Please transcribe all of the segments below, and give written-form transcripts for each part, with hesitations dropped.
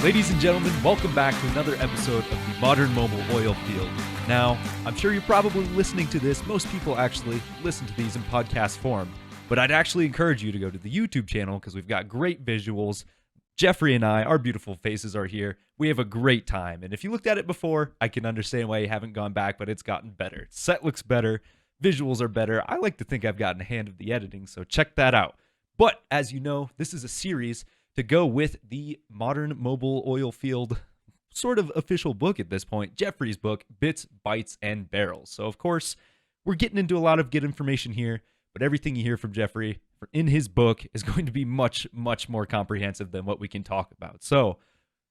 Ladies and gentlemen, welcome back to another episode of the Modern Mobile Oilfield. Now, I'm sure you're probably listening to this. Most people actually listen to these in podcast form, but I'd actually encourage you to go to the YouTube channel because we've got great visuals. Jeffrey and I, our beautiful faces are here. We have a great time, and if you looked at it before, I can understand why you haven't gone back, but it's gotten better. Set looks better, visuals are better. I like to think I've gotten a hand of the editing, so check that out. But as you know, this is a series to go with the Modern Mobile Oilfield sort of official book at this point, Jeffrey's book, Bits, Bytes, and Barrels. So, of course, we're getting into a lot of good information here, but everything you hear from Jeffrey in his book is going to be much, much more comprehensive than what we can talk about. So,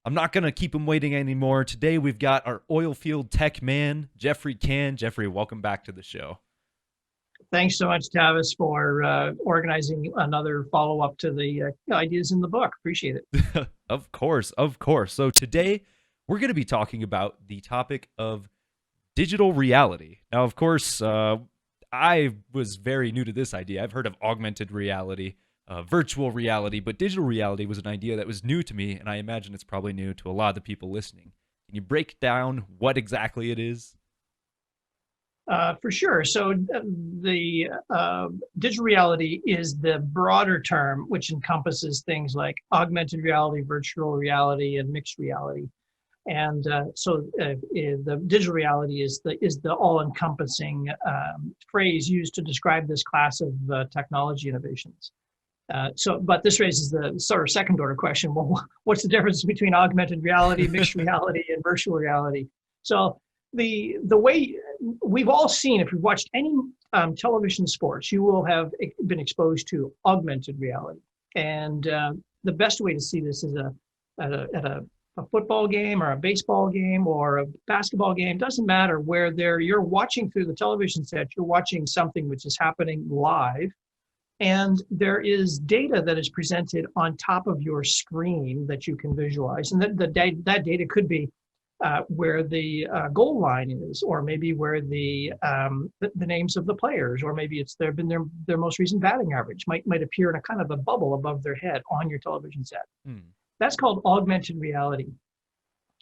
I'm not going to keep him waiting anymore. Today, we've got our Oilfield tech man, Jeffrey Can. Jeffrey, welcome back to the show. Thanks so much, Tavis, for organizing another follow-up to the ideas in the book. Appreciate it. Of course, of course. So today, we're going to be talking about the topic of digital reality. Now, of course, I was very new to this idea. I've heard of augmented reality, virtual reality, but digital reality was an idea that was new to me, and I imagine it's probably new to a lot of the people listening. Can you break down what exactly it is? For sure. So the digital reality is the broader term, which encompasses things like augmented reality, virtual reality, and mixed reality. And the digital reality is the all-encompassing phrase used to describe this class of technology innovations. But this raises the sort of second-order question: well, what's the difference between augmented reality, mixed reality, and virtual reality? So the way we've all seen, if you've watched any television sports, you will have been exposed to augmented reality. And the best way to see this is at a football game or a baseball game or a basketball game. Doesn't matter where you're watching through the television set, you're watching something which is happening live. And there is data that is presented on top of your screen that you can visualize. And that data could be where the goal line is, or maybe where the names of the players, or maybe it's their most recent batting average might appear in a kind of a bubble above their head on your television set. That's called augmented reality,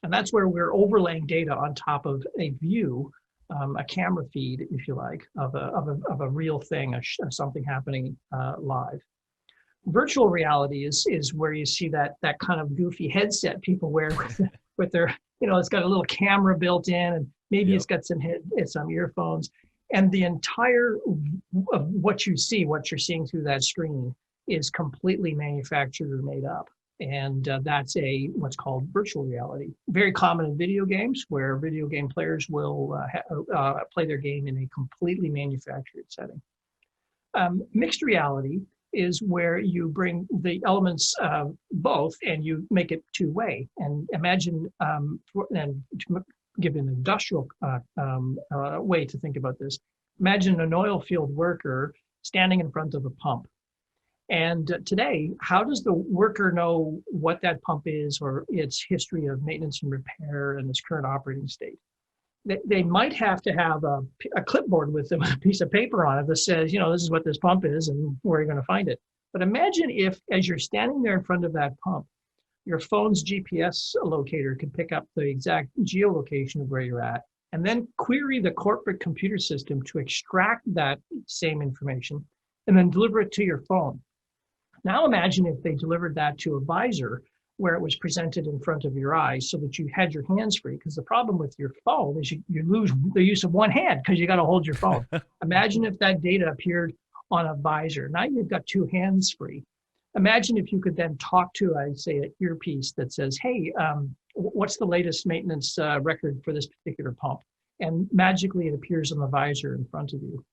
and that's where we're overlaying data on top of a view, a camera feed, if you like, of a real thing, something happening live. Virtual reality is where you see that kind of goofy headset people wear with their, it's got a little camera built in, and maybe It's got some earphones, and the entire of what you're seeing through that screen is completely manufactured or made up. And that's what's called virtual reality. Very common in video games, where video game players will play their game in a completely manufactured setting. Mixed reality is where you bring the elements of both and you make it two-way. And imagine, and to give an industrial way to think about this, imagine an oil field worker standing in front of a pump. And today, how does the worker know what that pump is, or its history of maintenance and repair and its current operating state? They might have to have a clipboard with them, a piece of paper on it that says, this is what this pump is and where you're going to find it. But imagine if, as you're standing there in front of that pump, your phone's GPS locator can pick up the exact geolocation of where you're at, and then query the corporate computer system to extract that same information and then deliver it to your phone. Now imagine if they delivered that to a visor where it was presented in front of your eyes so that you had your hands free, because the problem with your phone is you lose the use of one hand because you got to hold your phone. Imagine if that data appeared on a visor. Now you've got two hands free. Imagine if you could then talk to, I'd say, an earpiece that says, hey, what's the latest maintenance record for this particular pump? And magically it appears on the visor in front of you.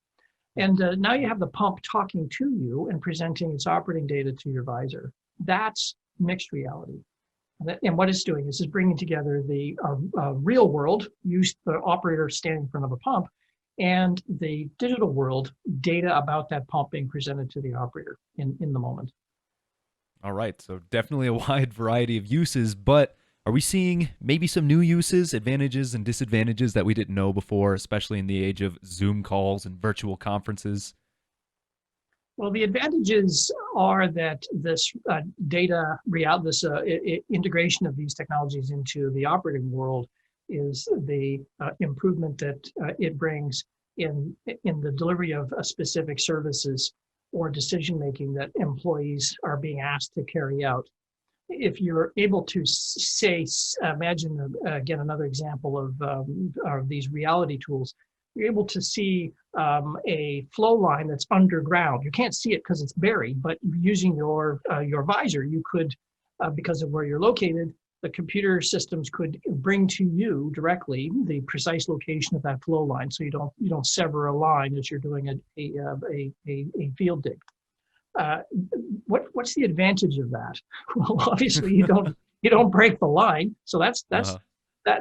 And now you have the pump talking to you and presenting its operating data to your visor. That's mixed reality. And what it's doing is it's bringing together the real world, the operator standing in front of a pump, and the digital world, data about that pump being presented to the operator in the moment. All right, so definitely a wide variety of uses, but are we seeing maybe some new uses, advantages and disadvantages that we didn't know before, especially in the age of Zoom calls and virtual conferences? Well, the advantages are that this integration of these technologies into the operating world is the improvement that it brings in the delivery of specific services or decision making that employees are being asked to carry out. If you're able to say, imagine again another example of these reality tools, you're able to see a flow line that's underground. You can't see it because it's buried, but using your visor, you could, because of where you're located, the computer systems could bring to you directly the precise location of that flow line, so you don't sever a line as you're doing a field dig. What's the advantage of that? Well, obviously you don't break the line, so that's Uh-huh.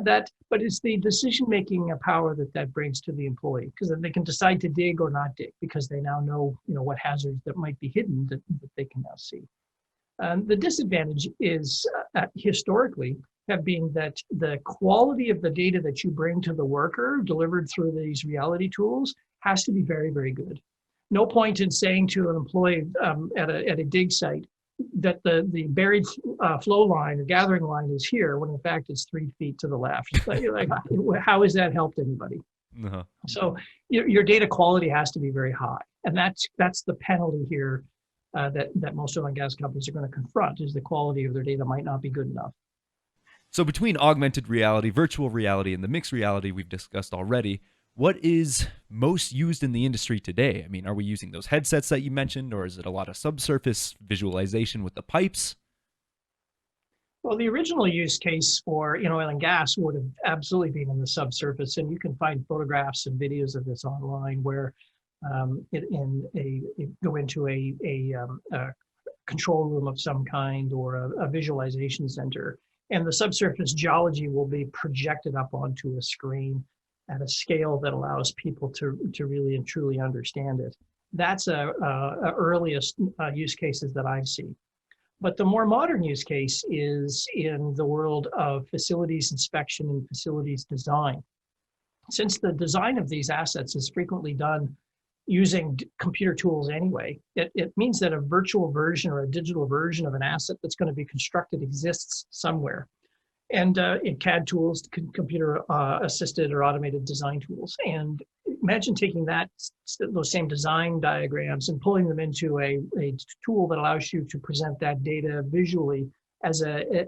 that. But it's the decision making power that brings to the employee, because then they can decide to dig or not dig because they now know what hazards that might be hidden that they can now see. The disadvantage is historically have been that the quality of the data that you bring to the worker delivered through these reality tools has to be very, very good. No point in saying to an employee at a dig site that the buried flow line or gathering line is here when in fact it's 3 feet to the left. Like, how has that helped anybody? Uh-huh. So your data quality has to be very high, and that's the penalty here that most oil and gas companies are going to confront, is the quality of their data might not be good enough. So between augmented reality, virtual reality, and the mixed reality we've discussed already, what is most used in the industry today? I mean, are we using those headsets that you mentioned, or is it a lot of subsurface visualization with the pipes? Well, the original use case for oil and gas would have absolutely been in the subsurface, and you can find photographs and videos of this online where go into a control room of some kind or a visualization center, and the subsurface geology will be projected up onto a screen at a scale that allows people to really and truly understand it. That's earliest use cases that I've seen. But the more modern use case is in the world of facilities inspection and facilities design. Since the design of these assets is frequently done using computer tools anyway, it means that a virtual version or a digital version of an asset that's going to be constructed exists somewhere. And in CAD tools, computer assisted or automated design tools. And imagine taking those same design diagrams and pulling them into a tool that allows you to present that data visually as a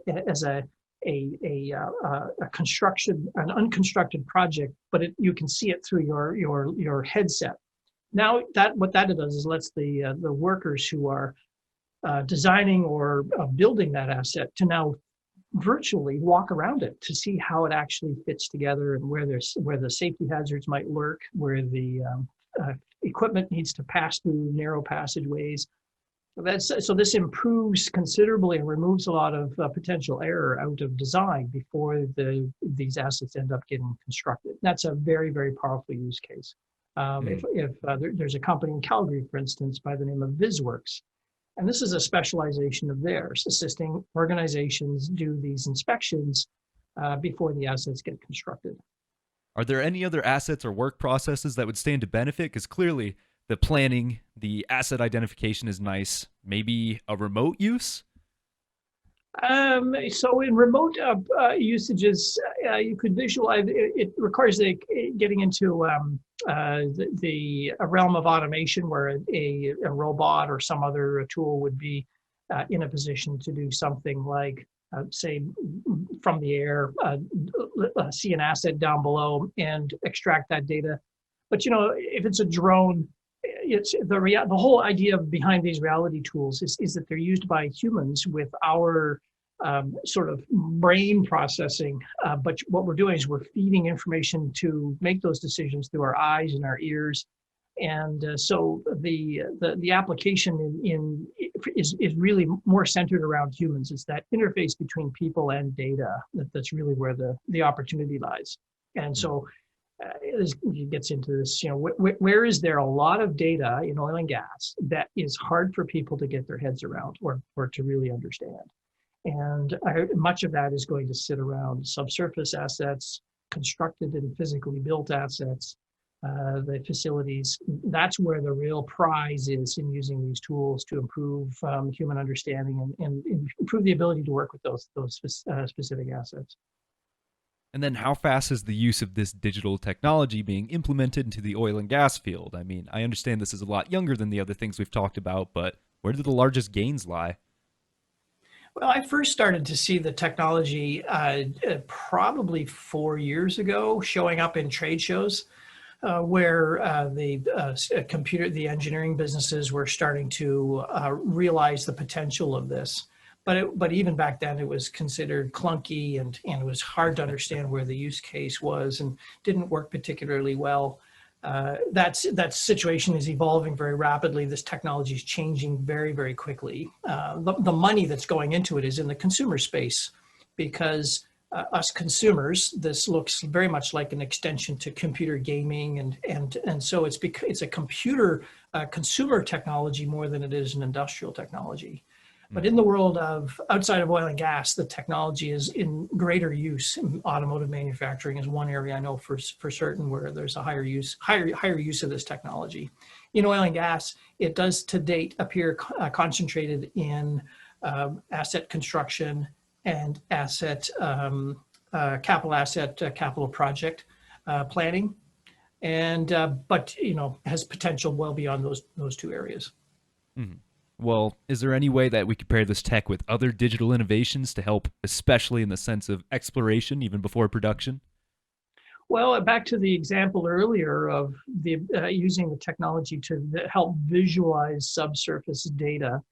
construction, an unconstructed project, but you can see it through your headset. Now what that does is lets the workers who are designing or building that asset to now virtually walk around it to see how it actually fits together and where the safety hazards might lurk, where the equipment needs to pass through narrow passageways. So this improves considerably and removes a lot of potential error out of design before these assets end up getting constructed. That's a very, very powerful use case. There's a company in Calgary, for instance, by the name of VisWorks. And this is a specialization of theirs, assisting organizations do these inspections before the assets get constructed. Are there any other assets or work processes that would stand to benefit? Because clearly the planning, the asset identification is nice. Maybe a remote use? So in remote usages, you could visualize, it requires getting into the realm of automation where a robot or some other tool would be in a position to do something like, say, from the air, see an asset down below and extract that data. But if it's a drone, it's the whole idea behind these reality tools is that they're used by humans with our sort of brain processing, but what we're doing is we're feeding information to make those decisions through our eyes and our ears, and so the application is really more centered around humans. It's that interface between people and data that's really where the opportunity lies, and so. It gets into this, where is there a lot of data in oil and gas that is hard for people to get their heads around or to really understand? And much of that is going to sit around subsurface assets, constructed and physically built assets, the facilities. That's where the real prize is in using these tools to improve human understanding and improve the ability to work with those specific assets. And then how fast is the use of this digital technology being implemented into the oil and gas field? I mean, I understand this is a lot younger than the other things we've talked about, but where do the largest gains lie? Well, I first started to see the technology probably 4 years ago, showing up in trade shows where the engineering businesses were starting to realize the potential of this. But even back then, it was considered clunky and it was hard to understand where the use case was and didn't work particularly well. That situation is evolving very rapidly. This technology is changing very, very quickly. The money that's going into it is in the consumer space because us consumers, this looks very much like an extension to computer gaming, and so it's a computer consumer technology more than it is an industrial technology. But in the world of outside of oil and gas, the technology is in greater use. Automotive manufacturing is one area I know for certain where there's a higher use of this technology. In oil and gas, it does to date appear concentrated in asset construction and capital project planning, and but has potential well beyond those two areas. Mhm. Well, is there any way that we could pair this tech with other digital innovations to help, especially in the sense of exploration, even before production? Well, back to the example earlier of the using the technology to help visualize subsurface data,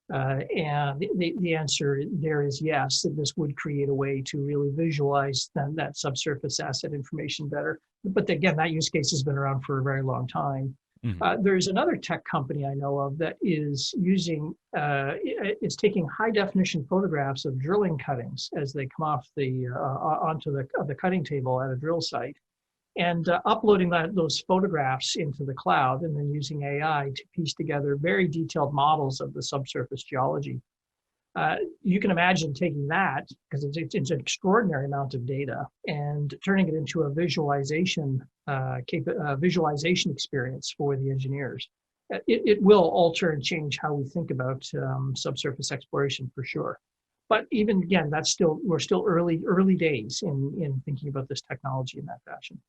and the answer there is yes, that this would create a way to really visualize that subsurface asset information better. But again, that use case has been around for a very long time. Hmm. There's another tech company I know of that is it's taking high definition photographs of drilling cuttings as they come off onto the cutting table at a drill site, and uploading those photographs into the cloud, and then using AI to piece together very detailed models of the subsurface geology. You can imagine taking that, because it's an extraordinary amount of data, and turning it into a visualization experience for the engineers. It will alter and change how we think about subsurface exploration for sure. But even again, we're still early days in thinking about this technology in that fashion.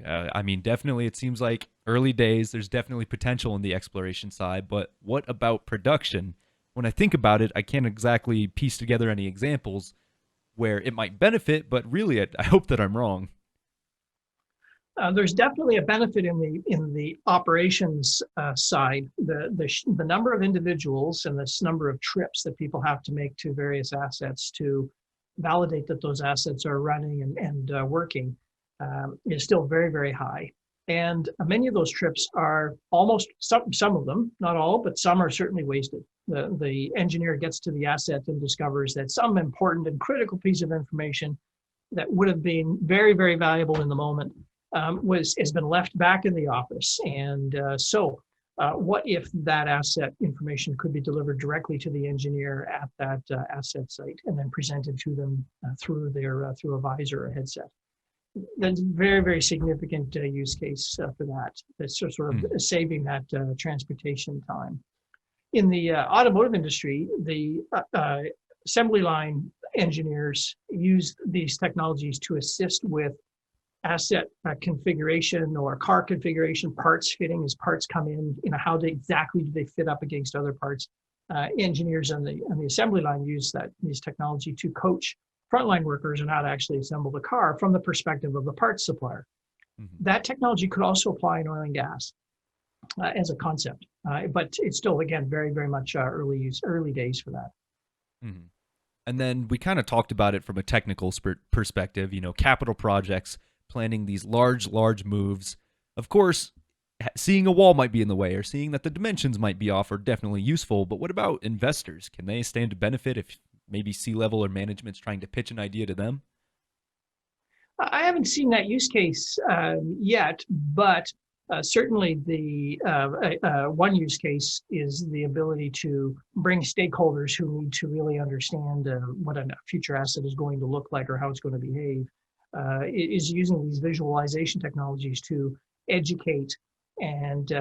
I mean, definitely, it seems like early days. There's definitely potential in the exploration side, but what about production? When I think about it, I can't exactly piece together any examples where it might benefit, but really, I hope that I'm wrong. There's definitely a benefit in the operations side. The number of individuals and this number of trips that people have to make to various assets to validate that those assets are running and working is still very, very high. And many of those trips are some of them, not all, but some are certainly wasted. The engineer gets to the asset and discovers that some important and critical piece of information that would have been very, very valuable in the moment has been left back in the office. And what if that asset information could be delivered directly to the engineer at that asset site and then presented to them through a visor or headset? That's very, very significant use case for that. That's sort of saving that transportation time. In the automotive industry, the assembly line engineers use these technologies to assist with asset configuration or car configuration, parts fitting as parts come in. How exactly do they fit up against other parts? Engineers on the assembly line use these technology to coach frontline workers on how to actually assemble the car from the perspective of the parts supplier. Mm-hmm. That technology could also apply in oil and gas as a concept, but it's still, again, very, very much early days for that. Mm-hmm. And then we kind of talked about it from a technical perspective, capital projects, planning these large moves. Of course, seeing a wall might be in the way or seeing that the dimensions might be off are definitely useful, but what about investors? Can they stand to benefit if maybe C-level or management's trying to pitch an idea to them? I haven't seen that use case yet, but certainly the one use case is the ability to bring stakeholders who need to really understand what a future asset is going to look like or how it's going to behave, is using these visualization technologies to educate, and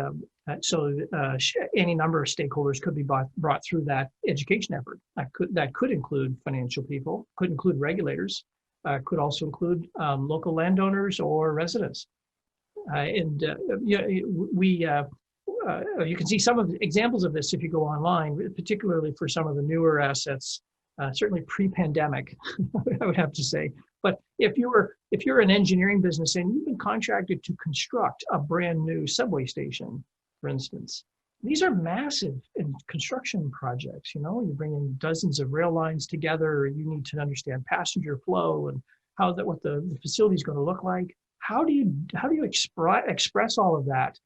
any number of stakeholders could be brought through that education effort. That could include financial people, could include regulators, could also include local landowners or residents. You can see some of the examples of this if you go online, particularly for some of the newer assets, certainly pre-pandemic, I would have to say. But if you're an engineering business and you've been contracted to construct a brand new subway station, for instance, these are massive construction projects. You're bringing dozens of rail lines together. You need to understand passenger flow and what the facility is going to look like. How do you express all of that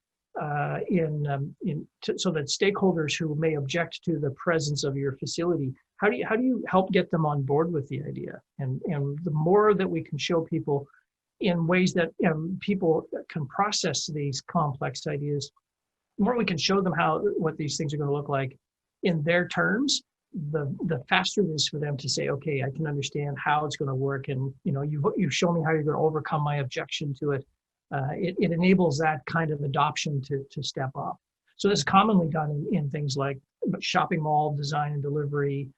so that stakeholders who may object to the presence of your facility, how do you help get them on board with the idea? And the more that we can show people in ways that people can process these complex ideas, the more we can show them what these things are going to look like in their terms, the faster it is for them to say, okay, I can understand how it's going to work, and you've shown me how you're going to overcome my objection to it. It enables that kind of adoption to step up. So this is commonly done in things like shopping mall design and delivery,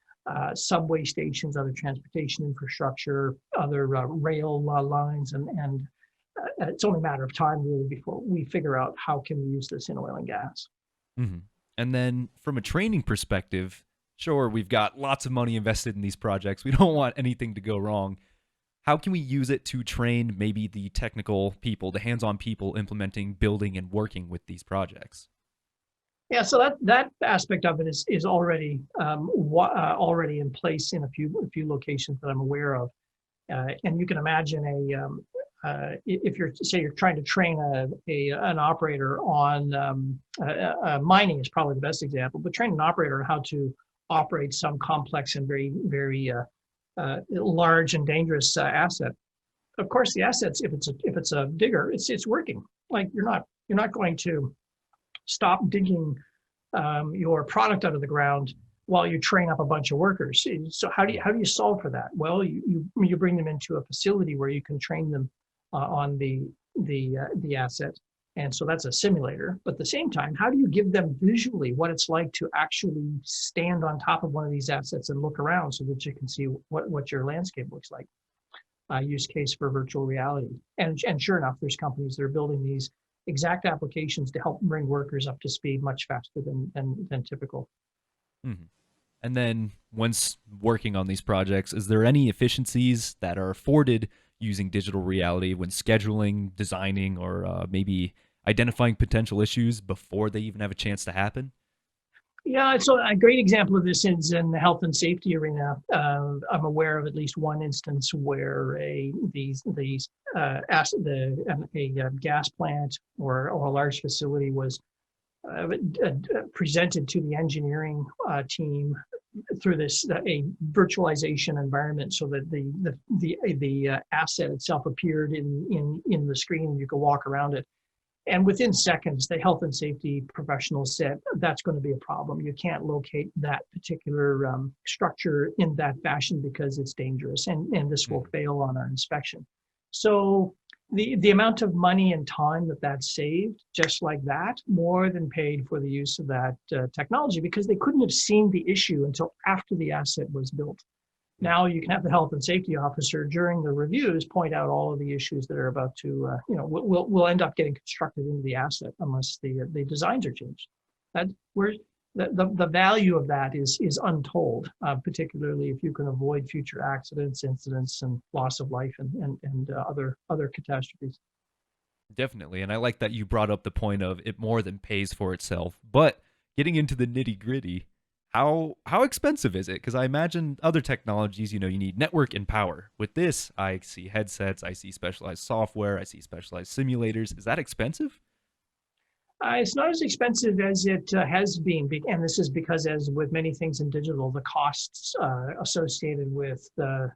subway stations, other transportation infrastructure, other rail lines, and it's only a matter of time really before we figure out how can we use this in oil and gas. Mm-hmm. And then from a training perspective, sure, we've got lots of money invested in these projects. We don't want anything to go wrong. How can we use it to train maybe the technical people, the hands-on people implementing, building, and working with these projects? Yeah, so that aspect of it is already already in place in a few locations that I'm aware of, and you can imagine if you're trying to train an operator on mining is probably the best example, but train an operator on how to operate some complex and very very large and dangerous asset. Of course, the assets, if it's a digger, it's working. Like you're not going to stop digging your product out of the ground while you train up a bunch of workers. So how do you solve for that? Well, you bring them into a facility where you can train them on the asset, and so that's a simulator. But at the same time, how do you give them visually what it's like to actually stand on top of one of these assets and look around so that you can see what your landscape looks like? Use case for virtual reality, and sure enough, there's companies that are building these exact applications to help bring workers up to speed much faster than typical. Mm-hmm. And then once working on these projects, is there any efficiencies that are afforded using digital reality when scheduling, designing, or maybe identifying potential issues before they even have a chance to happen? Yeah, so a great example of this is in the health and safety arena. I'm aware of at least one instance where a gas plant or a large facility was presented to the engineering team through a virtualization environment, so that the asset itself appeared in the screen. You could walk around it. And within seconds, the health and safety professionals said, that's going to be a problem. You can't locate that particular structure in that fashion because it's dangerous, and this will fail on our inspection. So the amount of money and time that saved, just like that, more than paid for the use of that technology, because they couldn't have seen the issue until after the asset was built. Now you can have the health and safety officer during the reviews point out all of the issues that are about to, will end up getting constructed into the asset unless the designs are changed. The value of that is untold, particularly if you can avoid future accidents, incidents, and loss of life and other catastrophes. Definitely, and I like that you brought up the point of it more than pays for itself. But getting into the nitty gritty, how expensive is it? Because I imagine other technologies, you need network and power. With this, I see headsets, I see specialized software, I see specialized simulators. Is that expensive? It's not as expensive as it has been, and this is because, as with many things in digital, the costs associated with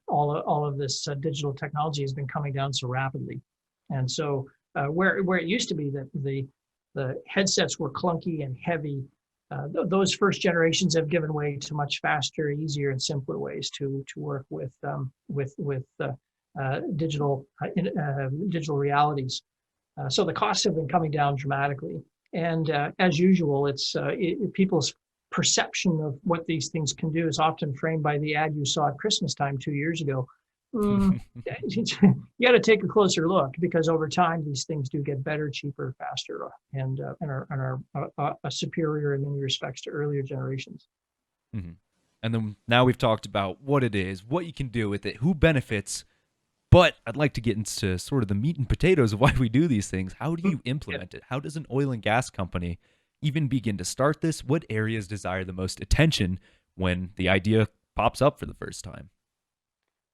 all of this digital technology has been coming down so rapidly. And so where it used to be that the headsets were clunky and heavy, those first generations have given way to much faster, easier, and simpler ways to work with digital realities. So the costs have been coming down dramatically. And as usual, people's perception of what these things can do is often framed by the ad you saw at Christmas time 2 years ago. Mm, you got to take a closer look because over time these things do get better, cheaper, faster, and are superior in many respects to earlier generations. Mhm. And then now we've talked about what it is, what you can do with it, who benefits. But I'd like to get into sort of the meat and potatoes of why we do these things. How do you Yeah. implement it? How does an oil and gas company even begin to start this? What areas desire the most attention when the idea pops up for the first time?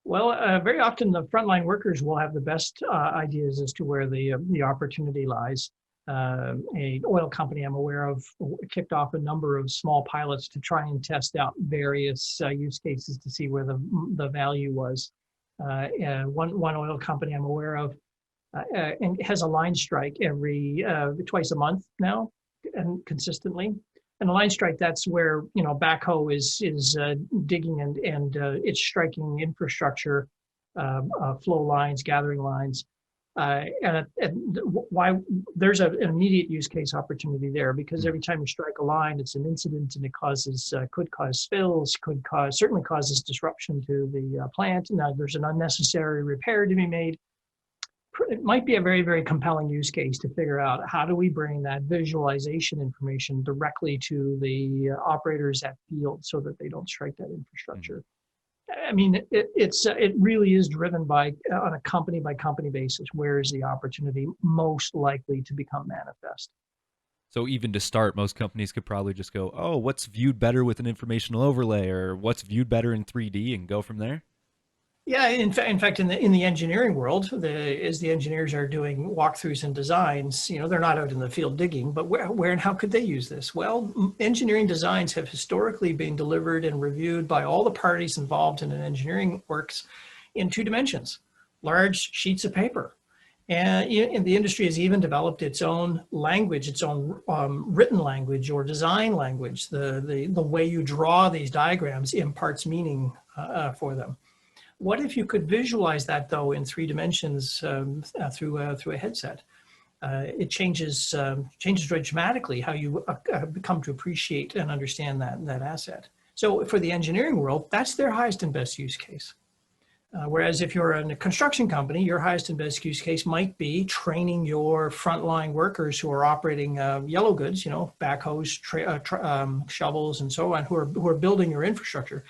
Well, very often the frontline workers will have the best ideas as to where the opportunity lies. A oil company I'm aware of kicked off a number of small pilots to try and test out various use cases to see where the value was. One oil company I'm aware of and has a line strike every twice a month now, and consistently. And a line strike, that's where backhoe is digging and it's striking infrastructure, flow lines, gathering lines, and why there's an immediate use case opportunity there because every time you strike a line, it's an incident and it could cause spills, certainly causes disruption to the plant. Now there's an unnecessary repair to be made. It might be a very, very compelling use case to figure out how do we bring that visualization information directly to the operators at field so that they don't strike that infrastructure. I mean, it really is driven by on a company by company basis. Where is the opportunity most likely to become manifest? So even to start, most companies could probably just go, "Oh, what's viewed better with an informational overlay, or what's viewed better in 3D," and go from there. Yeah, in fact, in the engineering world, as the engineers are doing walkthroughs and designs, they're not out in the field digging, but where and how could they use this? Well, engineering designs have historically been delivered and reviewed by all the parties involved in an engineering works in two dimensions, large sheets of paper. And the industry has even developed its own language, its own written language or design language. The way you draw these diagrams imparts meaning for them. What if you could visualize that though in 3 dimensions through a headset? It changes very dramatically how you come to appreciate and understand that asset. So for the engineering world, that's their highest and best use case. Whereas if you're in a construction company, your highest and best use case might be training your frontline workers who are operating yellow goods, backhoes, shovels, and so on, who are building your infrastructure.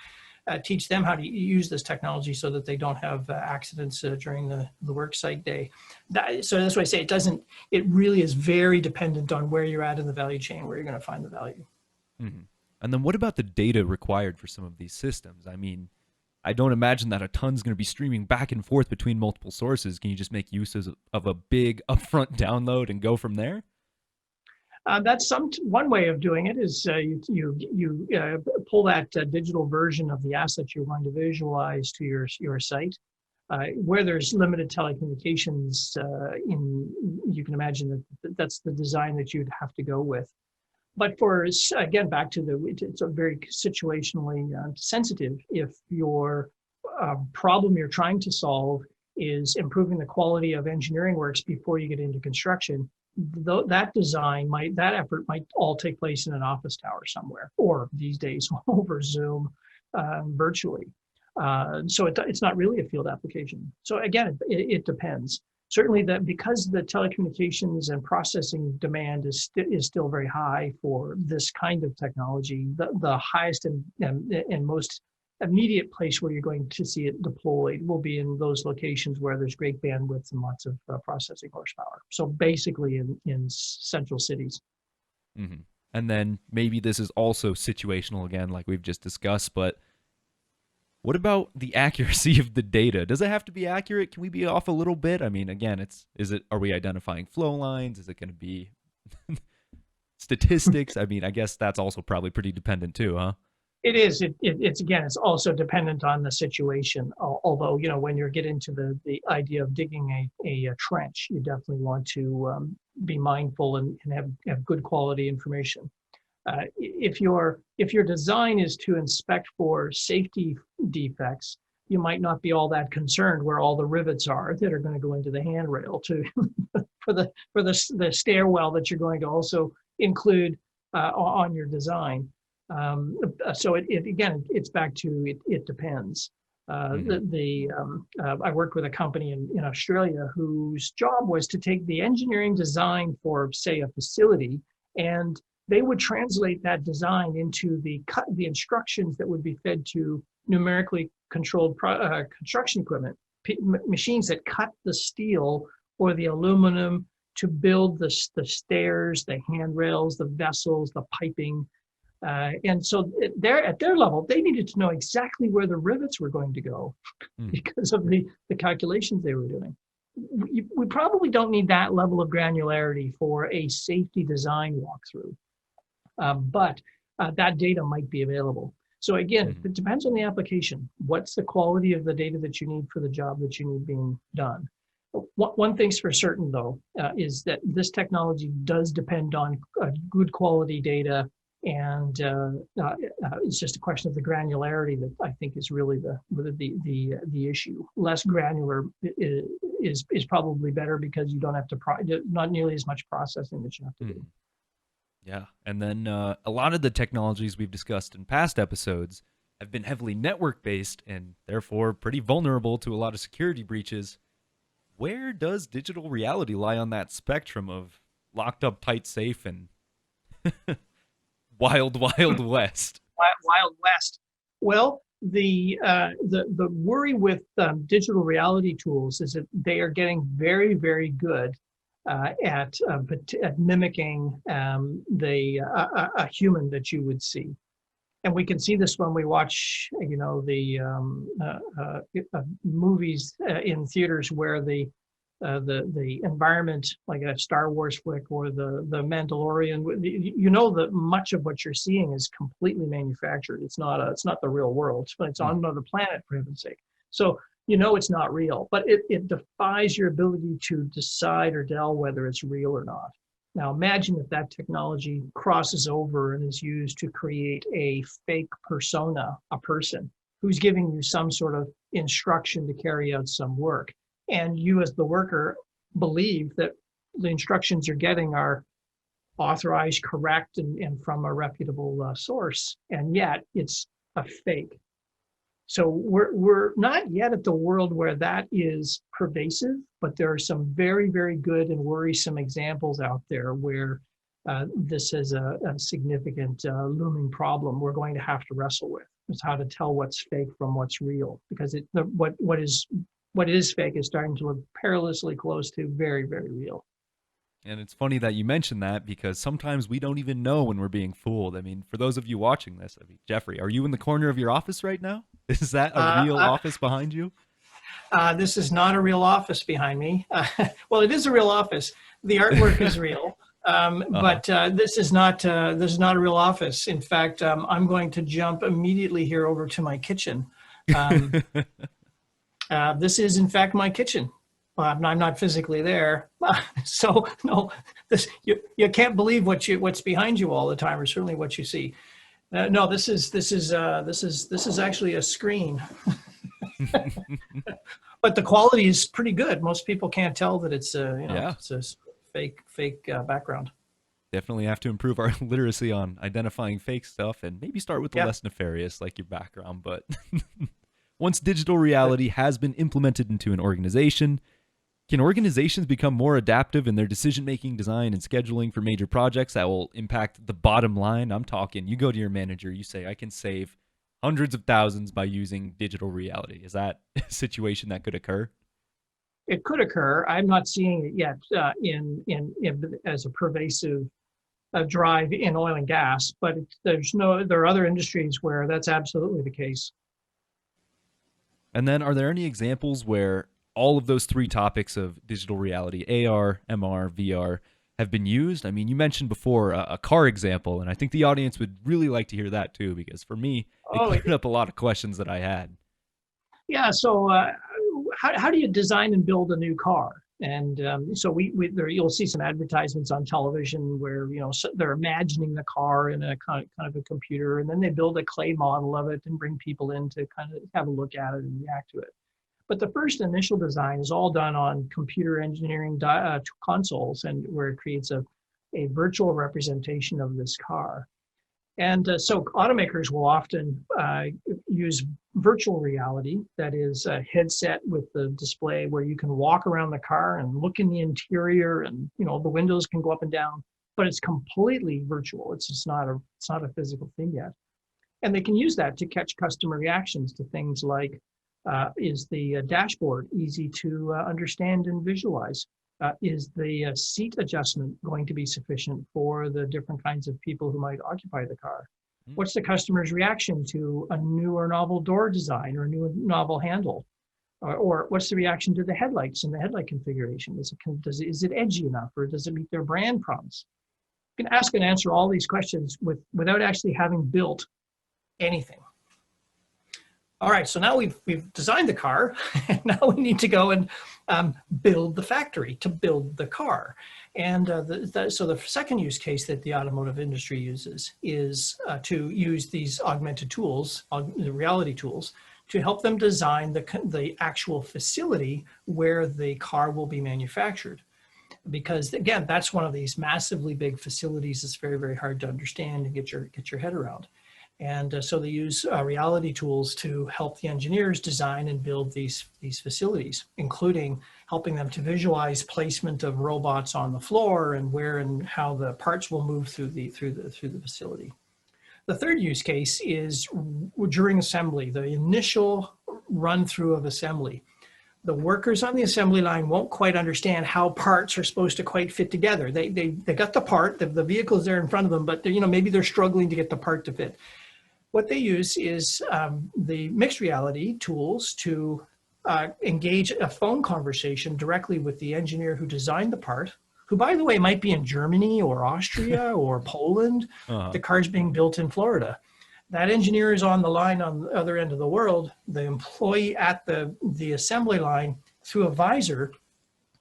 Teach them how to use this technology so that they don't have accidents during the work site day. So that's why I say it really is very dependent on where you're at in the value chain, where you're going to find the value. Mm-hmm. And then what about the data required for some of these systems? I mean, I don't imagine that a ton's going to be streaming back and forth between multiple sources. Can you just make use of a big upfront download and go from there? That's one way of doing it is you pull that digital version of the asset you're going to visualize to your site. Where there's limited telecommunications, you can imagine that's the design that you'd have to go with. But again, back to it's a very situationally sensitive. If your problem you're trying to solve is improving the quality of engineering works before you get into construction, that effort might all take place in an office tower somewhere, or these days over Zoom, virtually. So it's not really a field application. So again, it depends. Certainly that because the telecommunications and processing demand is still very high for this kind of technology, the highest and most immediate place where you're going to see it deployed will be in those locations where there's great bandwidth and lots of processing horsepower. So basically in central cities. Mm-hmm. And then maybe this is also situational again, like we've just discussed, but what about the accuracy of the data? Does it have to be accurate? Can we be off a little bit? I mean, again, are we identifying flow lines? Is it going to be statistics? I mean, I guess that's also probably pretty dependent too, huh? It is. It's also dependent on the situation. Although, when you get into the idea of digging a trench, you definitely want to be mindful and have good quality information. If your design is to inspect for safety defects, you might not be all that concerned where all the rivets are that are going to go into the handrail to the stairwell that you're going to also include on your design. So it again, it's back to it depends. I worked with a company in Australia whose job was to take the engineering design for, say, a facility, and they would translate that design into the instructions that would be fed to numerically controlled construction equipment, machines that cut the steel or the aluminum to build the stairs, the handrails, the vessels, the piping. And so at their level, they needed to know exactly where the rivets were going to go because of the calculations they were doing. We probably don't need that level of granularity for a safety design walkthrough, but that data might be available. So again, it depends on the application. What's the quality of the data that you need for the job that you need being done? One thing's for certain, though, is that this technology does depend on good quality data. And it's just a question of the granularity that I think is really the issue. Less granular is probably better because you don't have to not nearly as much processing that you have to do. Yeah, and then a lot of the technologies we've discussed in past episodes have been heavily network based and therefore pretty vulnerable to a lot of security breaches. Where does digital reality lie on that spectrum of locked up tight safe and Wild West? Wild West. Well, the worry with digital reality tools is that they are getting very, very good at mimicking a human that you would see, and we can see this when we watch, the movies in theaters where the environment, like a Star Wars flick or the Mandalorian, that much of what you're seeing is completely manufactured. It's not the real world, but it's on another planet, for heaven's sake. So it's not real, but it defies your ability to decide or tell whether it's real or not. Now imagine if that technology crosses over and is used to create a fake persona, a person who's giving you some sort of instruction to carry out some work. And you as the worker believe that the instructions you're getting are authorized, correct, and from a reputable source. And yet it's a fake. So we're not yet at the world where that is pervasive, but there are some very, very good and worrisome examples out there where this is a significant looming problem we're going to have to wrestle with. Is how to tell what's fake from what's real, because what is fake is starting to look perilously close to very, very real. And it's funny that you mentioned that because sometimes we don't even know when we're being fooled. I mean, for those of you watching this, Jeffrey, are you in the corner of your office right now? Is that a real office behind you? This is not a real office behind me. Well, it is a real office. The artwork is real, but this is not a real office. In fact, I'm going to jump immediately here over to my kitchen. This is, in fact, my kitchen. I'm not physically there, so no. You can't believe what's behind you all the time, or certainly what you see. No, this is actually a screen, but the quality is pretty good. Most people can't tell that it's it's a fake background. Definitely have to improve our literacy on identifying fake stuff, and maybe start with the less nefarious, like your background. But once digital reality has been implemented into an organization, can organizations become more adaptive in their decision-making, design, and scheduling for major projects that will impact the bottom line? I'm talking, you go to your manager, you say, I can save hundreds of thousands by using digital reality. Is that a situation that could occur? It could occur. I'm not seeing it yet as a pervasive drive in oil and gas, but there are other industries where that's absolutely the case. And then are there any examples where all of those three topics of digital reality, AR, MR, VR, have been used? I mean, you mentioned before a car example, and I think the audience would really like to hear that too, because for me, it cleared up a lot of questions that I had. Yeah, so how do you design and build a new car? And so you'll see some advertisements on television where they're imagining the car in a kind of a computer, and then they build a clay model of it and bring people in to kind of have a look at it and react to it. But the first initial design is all done on computer engineering consoles, and where it creates a virtual representation of this car. And so automakers will often use virtual reality, that is a headset with the display where you can walk around the car and look in the interior, and the windows can go up and down, but it's completely virtual. It's just not a physical thing yet. And they can use that to catch customer reactions to things like, is the dashboard easy to understand and visualize? Is the seat adjustment going to be sufficient for the different kinds of people who might occupy the car? What's the customer's reaction to a new or novel door design or a new novel handle? Or what's the reaction to the headlights and the headlight configuration? Is it edgy enough, or does it meet their brand promise? You can ask and answer all these questions without actually having built anything. All right, so now we've designed the car, and now we need to go and build the factory to build the car. And so the second use case that the automotive industry uses is to use these augmented tools, reality tools, to help them design the actual facility where the car will be manufactured. Because again, that's one of these massively big facilities that's very, very hard to understand and get your head around. And so they use reality tools to help the engineers design and build these facilities, including helping them to visualize placement of robots on the floor and where and how the parts will move through the facility. The third use case is during assembly, the initial run through of assembly. The workers on the assembly line won't quite understand how parts are supposed to quite fit together. They got the part, the vehicle is there in front of them, but maybe they're struggling to get the part to fit. What they use is the mixed reality tools to engage a phone conversation directly with the engineer who designed the part, who, by the way, might be in Germany or Austria or Poland. The car's being built in Florida. That engineer is on the line on the other end of the world. The employee at the assembly line, through a visor,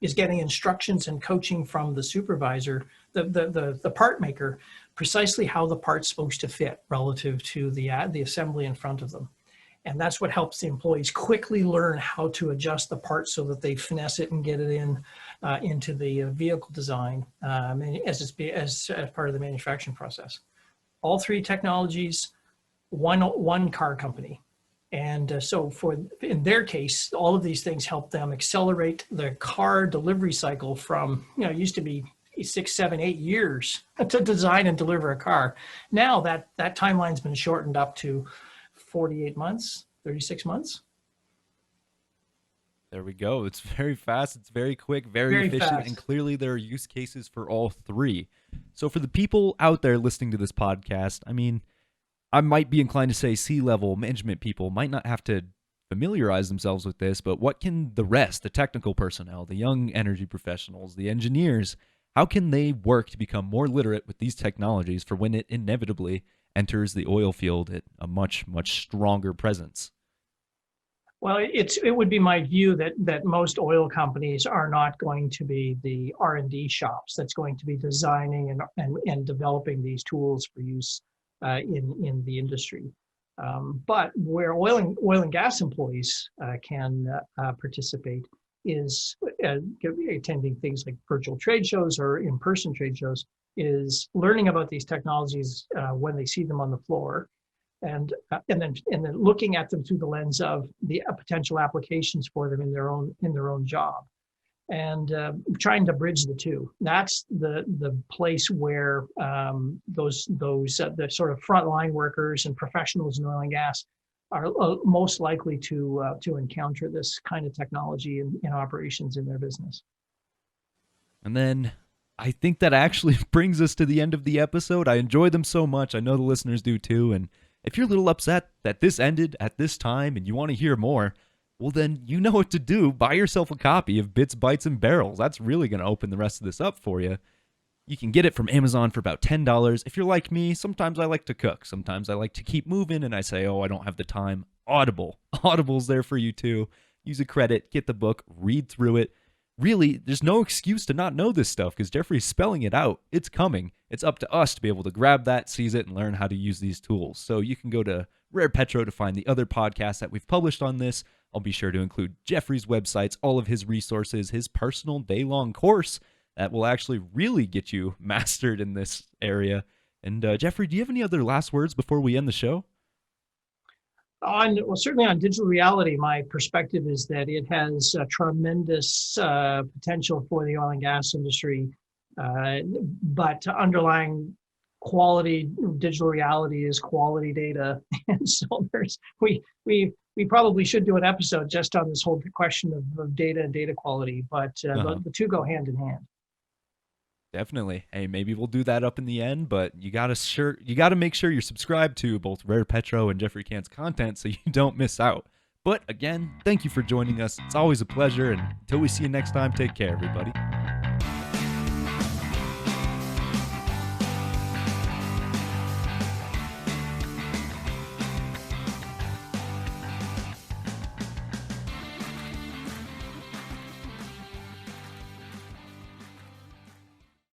is getting instructions and coaching from the supervisor, the part maker, precisely how the part's supposed to fit relative to the assembly in front of them. And that's what helps the employees quickly learn how to adjust the part so that they finesse it and get it into the vehicle design as part of the manufacturing process. All three technologies, one car company. And so in their case, all of these things help them accelerate the car delivery cycle from, it used to be 6, 7, 8 years to design and deliver a car. Now that timeline's been shortened up to 48 months, 36 months. There we go. It's very fast. It's very quick, very efficient. Fast. And clearly there are use cases for all three. So for the people out there listening to this podcast, I might be inclined to say C-level management people might not have to familiarize themselves with this, but what can the rest, the technical personnel, the young energy professionals, the engineers, how can they work to become more literate with these technologies for when it inevitably enters the oil field at a much, much stronger presence? Well, it would be my view that most oil companies are not going to be the R&D shops that's going to be designing and developing these tools for use in the industry. But where oil and gas employees can participate is attending things like virtual trade shows or in-person trade shows, is learning about these technologies when they see them on the floor, and then looking at them through the lens of the potential applications for them in their own job, and trying to bridge the two. That's the place where the sort of frontline workers and professionals in oil and gas are most likely to encounter this kind of technology in operations in their business. And then I think that actually brings us to the end of the episode. I enjoyed them so much. I know the listeners do too. And if you're a little upset that this ended at this time and you want to hear more, well, then you know what to do. Buy yourself a copy of Bits, Bytes, and Barrels. That's really going to open the rest of this up for you. You can get it from Amazon for about $10. If you're like me, sometimes I like to cook. Sometimes I like to keep moving and I say, I don't have the time. Audible's there for you too. Use a credit, get the book, read through it. Really, there's no excuse to not know this stuff because Jeffrey's spelling it out. It's coming. It's up to us to be able to grab that, seize it, and learn how to use these tools. So you can go to Rare Petro to find the other podcasts that we've published on this. I'll be sure to include Jeffrey's websites, all of his resources, his personal day-long course that will actually really get you mastered in this area. And Jeffrey, do you have any other last words before we end the show? Certainly on digital reality, my perspective is that it has tremendous potential for the oil and gas industry, but underlying quality digital reality is quality data, and so we probably should do an episode just on this whole question of data and data quality, but the two go hand in hand. Definitely. Hey, maybe we'll do that up in the end, but you gotta make sure you're subscribed to both Rare Petro and Jeffrey Cann's content so you don't miss out. But again, thank you for joining us. It's always a pleasure, and until we see you next time, take care, everybody.